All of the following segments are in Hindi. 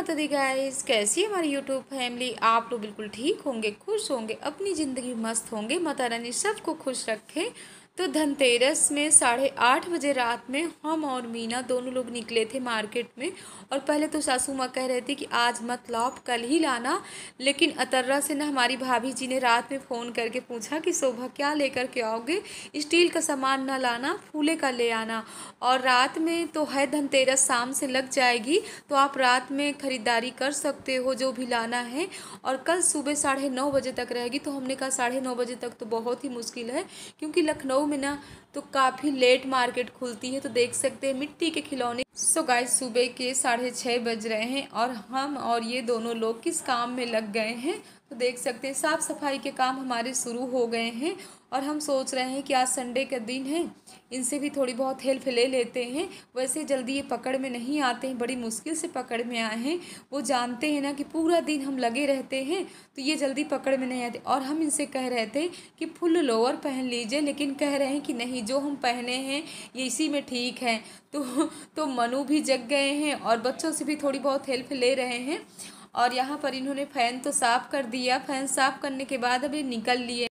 माता दी गाइस, कैसी है हमारी यूट्यूब फैमिली। आप लोग बिल्कुल ठीक होंगे, खुश होंगे, अपनी ज़िंदगी मस्त होंगे। माता रानी सबको खुश रखे। तो धनतेरस में 8:30 बजे रात में हम और मीना दोनों लोग निकले थे मार्केट में। और पहले तो सासू माँ कह रहे थे कि आज मत लाओ, कल ही लाना। लेकिन अतर्रा से ना हमारी भाभी जी ने रात में फ़ोन करके पूछा कि शोभा क्या लेकर के आओगे, स्टील का सामान ना लाना, फूले का ले आना। और रात में तो है धनतेरस, शाम से लग जाएगी, तो आप रात में ख़रीदारी कर सकते हो जो भी लाना है। और कल सुबह 9:30 बजे तक रहेगी। तो हमने कहा 9:30 बजे तक तो बहुत ही मुश्किल है, क्योंकि लखनऊ में ना तो काफ़ी लेट मार्केट खुलती है। तो देख सकते हैं मिट्टी के खिलौने। सो गाइस, सुबह के 6:30 बज रहे हैं और हम और ये दोनों लोग किस काम में लग गए हैं। तो देख सकते हैं साफ़ सफाई के काम हमारे शुरू हो गए हैं। और हम सोच रहे हैं कि आज संडे का दिन है, इनसे भी थोड़ी बहुत हेल्प ले लेते हैं। वैसे जल्दी ये पकड़ में नहीं आते हैं, बड़ी मुश्किल से पकड़ में आए हैं। वो जानते हैं ना कि पूरा दिन हम लगे रहते हैं, तो ये जल्दी पकड़ में नहीं आते। और हम इनसे कह रहे थे कि फुल लोअर पहन लीजिए, लेकिन कह रहे हैं कि नहीं, जो हम पहने हैं ये इसी में ठीक है। तो मनु भी जग गए हैं और बच्चों से भी थोड़ी बहुत हेल्प ले रहे हैं। और यहाँ पर इन्होंने फ़ैन तो साफ़ कर दिया। फ़ैन साफ़ करने के बाद अभी निकल लिए।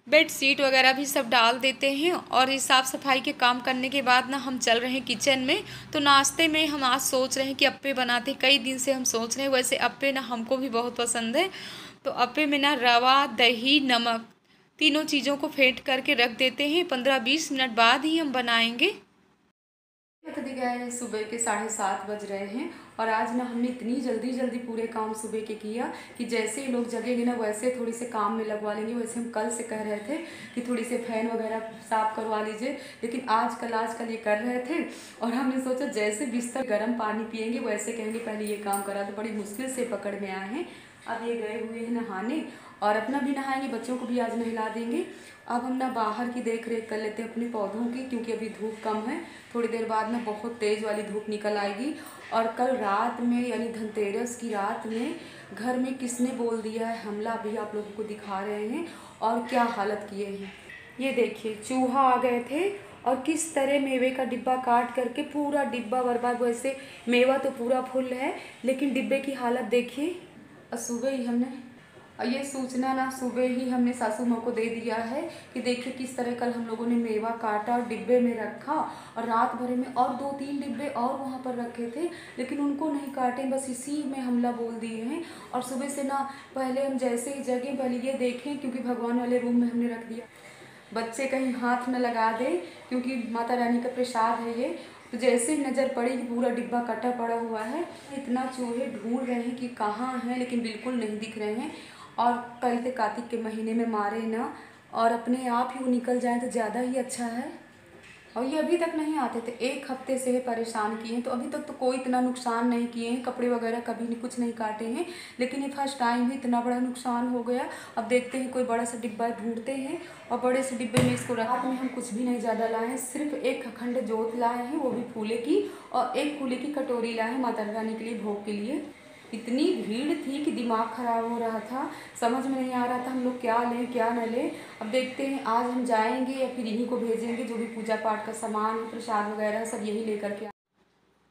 बेड शीट वगैरह भी सब डाल देते हैं। और ये साफ़ सफाई के काम करने के बाद ना हम चल रहे हैं किचन में। तो नाश्ते में हम आज सोच रहे हैं कि अप्पे बनाते, कई दिन से हम सोच रहे हैं। वैसे अप्पे ना हमको भी बहुत पसंद है। तो अप्पे में ना रवा, दही, नमक तीनों चीज़ों को फेंट करके रख देते हैं। 15-20 मिनट बाद ही हम बनाएंगे। बता दी गया है, सुबह के 7:30 बज रहे हैं। और आज ना हमने इतनी जल्दी जल्दी पूरे काम सुबह के किया कि जैसे ही लोग जगेंगे ना वैसे थोड़ी से काम में लगवा लेंगे। वैसे हम कल से कह रहे थे कि थोड़ी से फैन वगैरह साफ़ करवा लीजिए, लेकिन आजकल ये कर रहे थे। और हमने सोचा जैसे बिस्तर गर्म पानी पियेंगे वैसे कहेंगे पहले ये काम करा। तो बड़ी मुश्किल से पकड़ में आए हैं। अब ये गए हुए हैं नहाने और अपना भी नहाएंगे, बच्चों को भी आज नहला देंगे। अब हम ना बाहर की देख रेख कर लेते हैं अपने पौधों की, क्योंकि अभी धूप कम है। थोड़ी देर बाद ना बहुत तेज़ वाली धूप निकल आएगी। और कल रात में यानी धनतेरस की रात में घर में किसने बोल दिया है हमला, भी आप लोगों को दिखा रहे हैं। और क्या हालत किए हैं ये देखिए, चूहा आ गए थे और किस तरह मेवे का डिब्बा काट करके पूरा डिब्बा बर्बाद। वैसे मेवा तो पूरा फुल है, लेकिन डिब्बे की हालत देखिए। और सुबह ही हमने ये सूचना ना सुबह ही हमने सासू माँ को दे दिया है कि देखिए किस तरह कल हम लोगों ने मेवा काटा और डिब्बे में रखा। और रात भर में और 2-3 डिब्बे और वहाँ पर रखे थे, लेकिन उनको नहीं काटे, बस इसी में हमला बोल दिए हैं। और सुबह से ना पहले हम जैसे ही जगह पहले ये देखें, क्योंकि भगवान वाले रूम में हमने रख दिया, बच्चे कहीं हाथ न लगा दे, क्योंकि माता रानी का प्रसाद है ये। तो जैसे ही नज़र पड़ी कि पूरा डिब्बा कटा पड़ा हुआ है। इतना चूहे ढूंढ रहे हैं कि कहाँ हैं, लेकिन बिल्कुल नहीं दिख रहे हैं। और कल से कार्तिक के महीने में मारे ना, और अपने आप ही वो निकल जाए तो ज़्यादा ही अच्छा है। और ये अभी तक नहीं आते थे, 1 हफ्ते से परेशान किए हैं। तो अभी तक तो कोई इतना नुकसान नहीं किए हैं, कपड़े वगैरह कभी नहीं, कुछ नहीं काटे हैं। लेकिन ये फर्स्ट टाइम ही इतना बड़ा नुकसान हो गया। अब देखते हैं कोई बड़ा सा डिब्बा ढूंढते हैं और बड़े से डिब्बे में इसको रख। रात में हम कुछ भी नहीं ज़्यादा लाए हैं, सिर्फ 1 अखंड जोत लाए हैं, वो भी फूले की। और 1 फूले की कटोरी लाए हैं माता रानी के लिए भोग के लिए। इतनी भीड़ थी कि दिमाग ख़राब हो रहा था, समझ में नहीं आ रहा था हम लोग क्या लें क्या न लें। अब देखते हैं आज हम जाएंगे या फिर इन्हीं को भेजेंगे, जो भी पूजा पाठ का सामान, प्रसाद वगैरह सब यही लेकर के।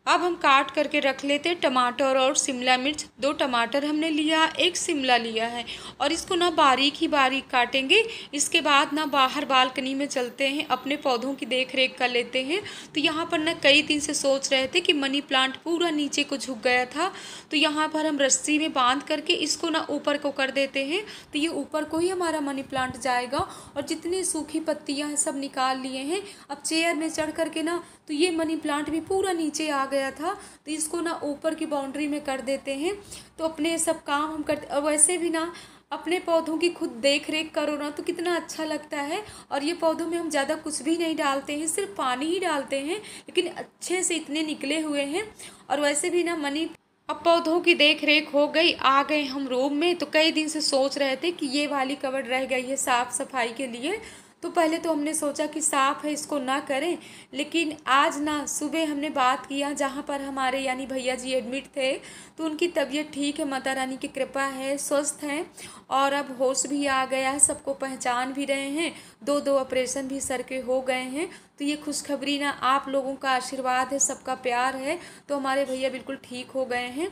अब हम काट करके रख लेते टमाटर और शिमला मिर्च। 2 टमाटर हमने लिया, 1 शिमला लिया है। और इसको ना बारीक ही बारीक काटेंगे। इसके बाद ना बाहर बालकनी में चलते हैं, अपने पौधों की देख रेख कर लेते हैं। तो यहाँ पर ना कई दिन से सोच रहे थे कि मनी प्लांट पूरा नीचे को झुक गया था, तो यहाँ पर हम रस्सी में बांध करके इसको ना ऊपर को कर देते हैं। तो ये ऊपर को ही हमारा मनी प्लांट जाएगा। और जितनी सूखी पत्तियाँ हैं सब निकाल लिए हैं। अब चेयर में चढ़ करके ना तो ये मनी प्लांट भी पूरा नीचे आ गया था, तो इसको ना ऊपर की बाउंड्री में कर देते हैं। तो अपने सब काम हम करते। और वैसे भी ना अपने पौधों की खुद देख रेख करो ना तो कितना अच्छा लगता है। और ये पौधों में हम ज़्यादा कुछ भी नहीं डालते हैं, सिर्फ पानी ही डालते हैं, लेकिन अच्छे से इतने निकले हुए हैं। और वैसे भी ना मनी, अब पौधों की देख रेख हो गई, आ गए हम रूम में। तो कई दिन से सोच रहे थे कि ये वाली कबर्ड रह गई है साफ़ सफाई के लिए, तो पहले तो हमने सोचा कि साफ़ है इसको ना करें, लेकिन आज ना सुबह हमने बात किया जहाँ पर हमारे यानी भैया जी एडमिट थे, तो उनकी तबीयत ठीक है, माता रानी की कृपा है, स्वस्थ हैं और अब होश भी आ गया है, सबको पहचान भी रहे हैं, दो दो ऑपरेशन भी सर के हो गए हैं। तो ये खुशखबरी ना आप लोगों का आशीर्वाद है, सबका प्यार है, तो हमारे भैया बिल्कुल ठीक हो गए हैं।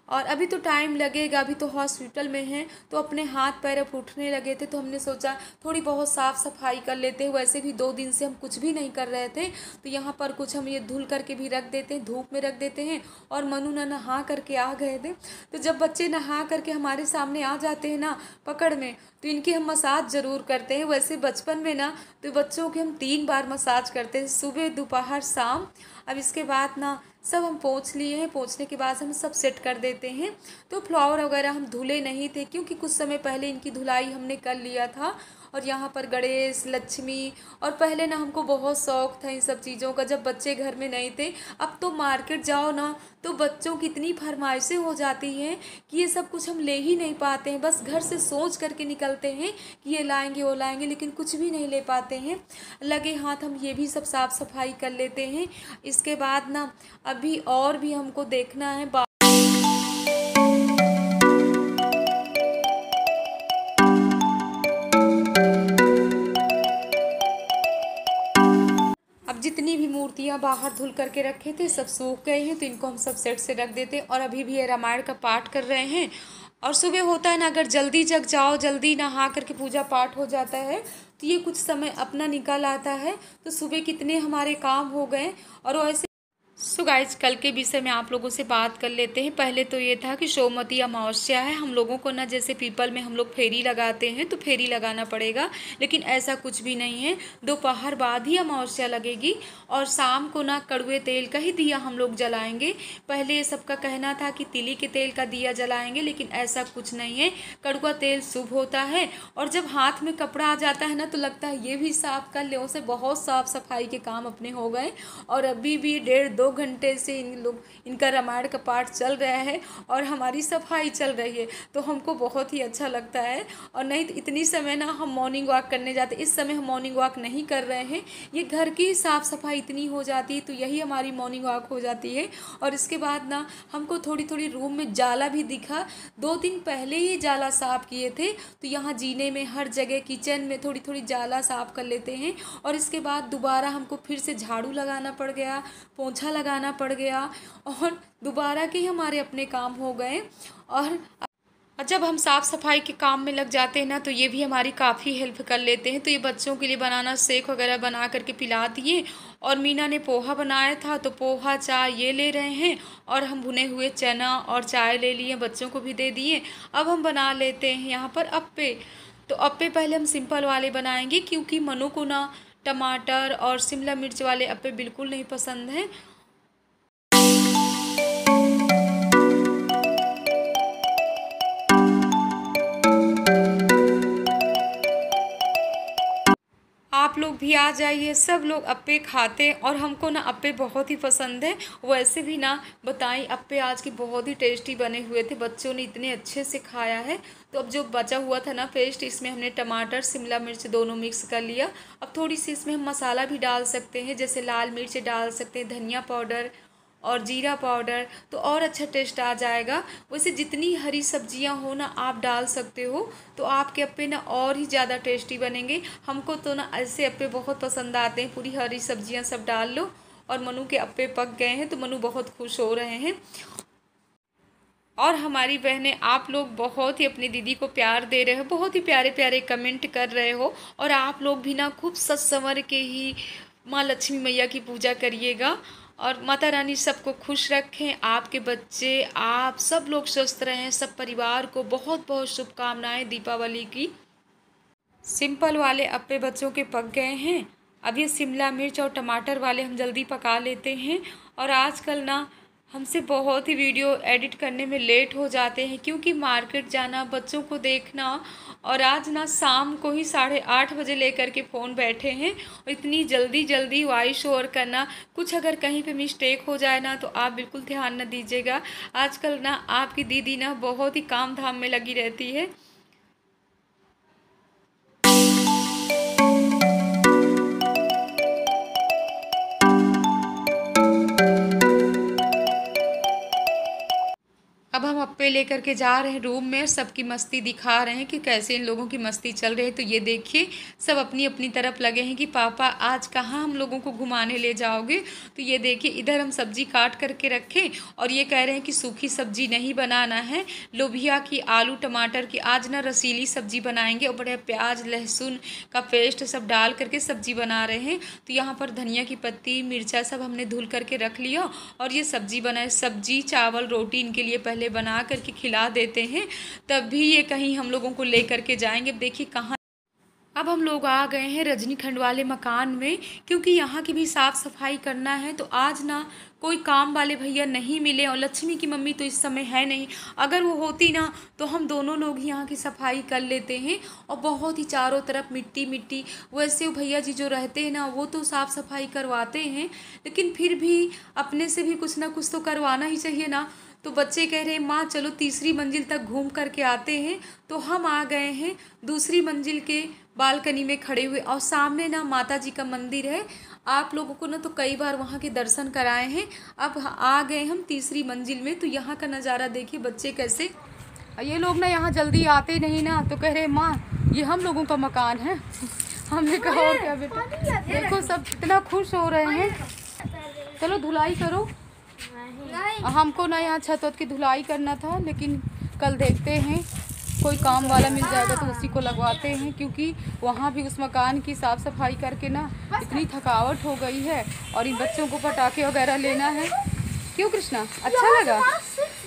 और अभी तो टाइम लगेगा, अभी तो हॉस्पिटल में हैं, तो अपने हाथ पैर अब उठने लगे थे, तो हमने सोचा थोड़ी बहुत साफ़ सफाई कर लेते हैं। वैसे भी 2 दिन से हम कुछ भी नहीं कर रहे थे, तो यहाँ पर कुछ हम ये धुल करके भी रख देते हैं, धूप में रख देते हैं। और मनु ना नहा करके आ गए थे, तो जब बच्चे नहा करके हमारे सामने आ जाते हैं ना पकड़ में, तो इनकी हम मसाज ज़रूर करते हैं। वैसे बचपन में ना तो बच्चों के हम 3 बार मसाज करते हैं, सुबह दोपहर शाम। अब इसके बाद ना सब हम पोंछ लिए हैं, पोंछने के बाद हम सब सेट कर देते हैं। तो फ्लावर वगैरह हम धुले नहीं थे, क्योंकि कुछ समय पहले इनकी धुलाई हमने कर लिया था। और यहाँ पर गणेश लक्ष्मी, और पहले ना हमको बहुत शौक़ था इन सब चीज़ों का, जब बच्चे घर में नहीं थे। अब तो मार्केट जाओ ना तो बच्चों की इतनी फरमाइशें हो जाती हैं कि ये सब कुछ हम ले ही नहीं पाते हैं। बस घर से सोच करके निकलते हैं कि ये लाएंगे वो लाएंगे, लेकिन कुछ भी नहीं ले पाते हैं। लगे हाथ हम ये भी सब साफ़ सफाई कर लेते हैं। इसके बाद ना अभी और भी हमको देखना है। अब जितनी भी मूर्तियाँ बाहर धुल करके रखे थे सब सूख गए हैं, तो इनको हम सब सेट से रख देते हैं। और अभी भी ये रामायण का पाठ कर रहे हैं। और सुबह होता है ना, अगर जल्दी जग जाओ, जल्दी नहा करके पूजा पाठ हो जाता है, तो ये कुछ समय अपना निकल आता है। तो सुबह कितने हमारे काम हो गए। और वैसे सो गाइज कल के विषय में आप लोगों से बात कर लेते हैं। पहले तो ये था कि सोमवती अमावस्या है, हम लोगों को ना जैसे पीपल में हम लोग फेरी लगाते हैं तो फेरी लगाना पड़ेगा, लेकिन ऐसा कुछ भी नहीं है। दोपहर बाद ही अमावस्या लगेगी और शाम को ना कड़वे तेल का ही दिया हम लोग जलाएंगे। पहले ये सबका कहना था कि तिली के तेल का दिया जलाएंगे, लेकिन ऐसा कुछ नहीं है। कड़वा तेल शुभ होता है, और जब हाथ में कपड़ा आ जाता है ना तो लगता है ये भी साफ कर ले। से बहुत साफ सफाई के काम अपने हो गए। और अभी भी 1.5-2 घंटे से इनका रामायण का पाठ चल रहा है और हमारी सफाई चल रही है, तो हमको बहुत ही अच्छा लगता है। और नहीं तो इतनी समय ना हम मॉर्निंग वॉक करने जाते, इस समय हम मॉर्निंग वॉक नहीं कर रहे हैं। ये घर की साफ़ सफाई इतनी हो जाती है, तो यही हमारी मॉर्निंग वॉक हो जाती है। और इसके बाद ना हमको थोड़ी थोड़ी रूम में जाला भी दिखा। 2 दिन पहले ही जाला साफ़ किए थे, तो यहाँ जीने में हर जगह किचन में थोड़ी थोड़ी जाला साफ़ कर लेते हैं। और इसके बाद दोबारा हमको फिर से झाड़ू लगाना पड़ गया, पोंछा लगाना पड़ गया, और दोबारा के हमारे अपने काम हो गए। और जब हम साफ़ सफाई के काम में लग जाते हैं ना, तो ये भी हमारी काफ़ी हेल्प कर लेते हैं। तो ये बच्चों के लिए बनाना शेक वगैरह बना करके पिला दिए। और मीना ने पोहा बनाया था, तो पोहा चाय ये ले रहे हैं, और हम भुने हुए चना और चाय ले लिए, बच्चों को भी दे दिए। अब हम बना लेते हैं यहाँ पर अप्पे। तो अप्पे पहले हम सिंपल वाले बनाएंगे, क्योंकि मनु को ना टमाटर और शिमला मिर्च वाले अप्पे बिल्कुल नहीं पसंद हैं। आप लोग भी आ जाइए, सब लोग अप्पे खाते हैं, और हमको ना अप्पे बहुत ही पसंद है। वैसे भी ना बताएं, अप्पे आज के बहुत ही टेस्टी बने हुए थे, बच्चों ने इतने अच्छे से खाया है। तो अब जो बचा हुआ था ना पेस्ट, इसमें हमने टमाटर शिमला मिर्च दोनों मिक्स कर लिया। अब थोड़ी सी इसमें हम मसाला भी डाल सकते हैं, जैसे लाल मिर्च डाल सकते हैं, धनिया पाउडर और जीरा पाउडर, तो और अच्छा टेस्ट आ जाएगा। वैसे जितनी हरी सब्जियां हो ना आप डाल सकते हो, तो आपके अप्पे ना और ही ज़्यादा टेस्टी बनेंगे। हमको तो ना ऐसे अप्पे बहुत पसंद आते हैं, पूरी हरी सब्जियां सब डाल लो। और मनु के अप्पे पक गए हैं, तो मनु बहुत खुश हो रहे हैं। और हमारी बहनें, आप लोग बहुत ही अपनी दीदी को प्यार दे रहे हो, बहुत ही प्यारे प्यारे कमेंट कर रहे हो। और आप लोग भी ना खूब सज संवर के ही माँ लक्ष्मी मैया की पूजा करिएगा, और माता रानी सबको खुश रखें, आपके बच्चे आप सब लोग स्वस्थ रहें। सब परिवार को बहुत बहुत शुभकामनाएं दीपावली की। सिंपल वाले अप्पे बच्चों के पक गए हैं। अब ये शिमला मिर्च और टमाटर वाले हम जल्दी पका लेते हैं। और आजकल ना हमसे बहुत ही वीडियो एडिट करने में लेट हो जाते हैं, क्योंकि मार्केट जाना, बच्चों को देखना, और आज ना शाम को ही 8:30 बजे लेकर के फ़ोन बैठे हैं। और इतनी जल्दी जल्दी वॉइस ओवर करना, कुछ अगर कहीं पे मिस्टेक हो जाए ना तो आप बिल्कुल ध्यान न दीजिएगा। आजकल ना आपकी दीदी ना बहुत ही काम धाम में लगी रहती है। अप्पे लेकर के जा रहे हैं रूम में, सबकी मस्ती दिखा रहे हैं कि कैसे इन लोगों की मस्ती चल रही है। तो ये देखिए सब अपनी अपनी तरफ लगे हैं कि पापा आज कहाँ हम लोगों को घुमाने ले जाओगे। तो ये देखिए इधर हम सब्जी काट करके रखे और ये कह रहे हैं कि सूखी सब्जी नहीं बनाना है, लोबिया की, आलू टमाटर की, आज ना रसीली सब्जी बनाएंगे और बड़े प्याज लहसुन का पेस्ट सब डाल करके सब्जी बना रहे हैं। तो यहाँ पर धनिया की पत्ती मिर्चा सब हमने धुल करके रख लिया और ये सब्जी बनाए। सब्जी चावल रोटी इनके लिए पहले बना करके खिला देते हैं, तब भी ये कहीं हम लोगों को ले करके जाएंगे। देखिए कहाँ अब हम लोग आ गए हैं रजनीखंड वाले मकान में, क्योंकि यहाँ की भी साफ़ सफाई करना है। तो आज ना कोई काम वाले भैया नहीं मिले और लक्ष्मी की मम्मी तो इस समय है नहीं, अगर वो होती ना तो हम दोनों लोग ही यहाँ की सफाई कर लेते हैं। और बहुत ही चारों तरफ मिट्टी मिट्टी, वैसे वो भैया जी जो रहते हैं ना वो तो साफ़ सफाई करवाते हैं, लेकिन फिर भी अपने से भी कुछ ना कुछ तो करवाना ही चाहिए ना। तो बच्चे कह रहे हैं माँ चलो तीसरी मंजिल तक घूम करके आते हैं। तो हम आ गए हैं दूसरी मंजिल के बालकनी में खड़े हुए, और सामने ना माता जी का मंदिर है। आप लोगों को ना तो कई बार वहाँ के दर्शन कराए हैं। अब आ गए हम तीसरी मंजिल में, तो यहाँ का नज़ारा देखिए बच्चे कैसे, ये लोग ना यहाँ जल्दी आते नहीं ना, तो कह रहे माँ ये हम लोगों का मकान है। हमने कहा और क्या बेटा, देखो सब इतना खुश हो रहे हैं। चलो धुलाई करो, हमको ना यहाँ छत वत की धुलाई करना था, लेकिन कल देखते हैं कोई काम वाला मिल जाएगा तो उसी को लगवाते हैं, क्योंकि वहाँ भी उस मकान की साफ़ सफाई करके ना इतनी थकावट हो गई है। और इन बच्चों को पटाखे वगैरह लेना है। क्यों कृष्णा, अच्छा लगा?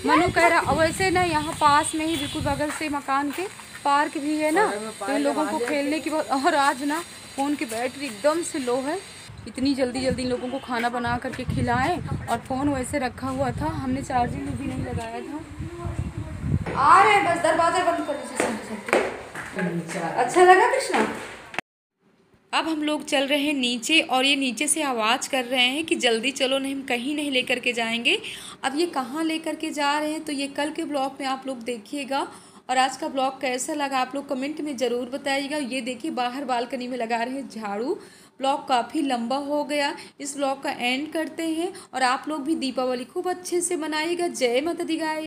मनु कह रहा, वैसे ना यहाँ पास में ही बिल्कुल बगल से मकान के पार्क भी है ना, तो इन लोगों को खेलने की बहुत। और आज ना फ़ोन की बैटरी एकदम से लो है, इतनी जल्दी जल्दी इन लोगों को खाना बना करके खिलाएं, और फ़ोन वैसे रखा हुआ था, हमने चार्जिंग में भी नहीं लगाया था। आ रहे हैं बस, दरवाजा बंद कर लीजिए। अच्छा लगा कृष्णा? अब हम लोग चल रहे हैं नीचे, और ये नीचे से आवाज़ कर रहे हैं कि जल्दी चलो, नहीं हम कहीं नहीं लेकर के जाएंगे। अब ये कहाँ लेकर के जा रहे हैं तो ये कल के ब्लॉग में आप लोग देखिएगा। और आज का ब्लॉग कैसा लगा आप लोग कमेंट में ज़रूर बताइएगा। ये देखिए बाहर बालकनी में लगा रहे हैं झाड़ू। ब्लॉग काफ़ी लंबा हो गया, इस ब्लॉग का एंड करते हैं। और आप लोग भी दीपावली खूब अच्छे से मनाइएगा। जय माता दी गाय।